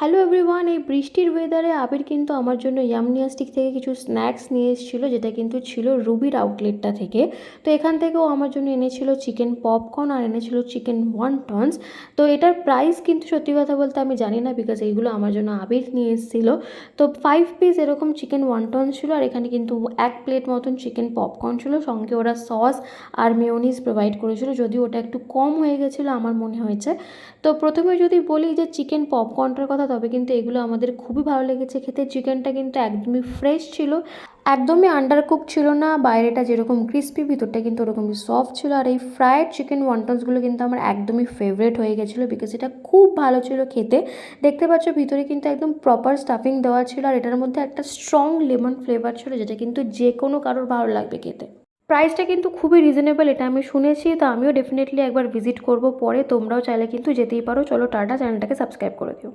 Hello everyone, এই বৃষ্টির ওয়েদারে আবির কিন্তু আমার জন্য ইয়ামনিয়াস্টিক থেকে কিছু স্ন্যাক্স নিয়ে এসেছিলো, যেটা কিন্তু ছিল রুবির আউটলেটটা থেকে। তো এখান থেকেও আমার জন্য এনেছিল চিকেন পপকর্ন আর এনেছিল চিকেন ওয়ান্টনস। তো এটার প্রাইস কিন্তু সত্যি কথা বলতে আমি জানি না, বিকজ এইগুলো আমার জন্য আবির নিয়ে এসেছিলো। তো 5 পিস এরকম চিকেন ওয়ান্টনস ছিল, আর এখানে কিন্তু 1 প্লেট মতন চিকেন পপকর্ন ছিল, সঙ্গে ওরা সস আর মেয়োনিজ প্রোভাইড করেছিল, যদিও ওটা একটু কম হয়ে গেছিলো আমার মনে হয়েছে। তো প্রথমে যদি বলি যে চিকেন পপকর্নটার কথা, তবে কিন্তু এগুলো আমাদের খুবই ভালো লেগেছে খেতে। চিকেনটা কিন্তু একদমই ফ্রেশ ছিল, একদমই আন্ডারকুক ছিল না। বাইরেটা যেরকম ক্রিস্পি, ভিতরটা কিন্তু ওরকমই সফট ছিল। আর এই ফ্রায়েড চিকেন ওয়ান্টনসগুলো কিন্তু আমার একদমই ফেভারিট হয়ে গেছিলো, বিকজ এটা খুব ভালো ছিল খেতে। দেখতে পাচ্ছ ভিতরে কিন্তু একদম প্রপার স্টাফিং দেওয়া ছিল, আর এটার মধ্যে একটা স্ট্রং লেমন ফ্লেভার ছিল, যেটা কিন্তু যে কোনো কারোর ভালো লাগবে খেতে। প্রাইসটা কিন্তু খুবই রিজনেবল, এটা আমি শুনেছি। তো আমিও ডেফিনেটলি একবার ভিজিট করব পরে। তোমরাও চাইলে কিন্তু যেতেই পারো। চলো টাটা, চ্যানেলটাকে সাবস্ক্রাইব করে দিও।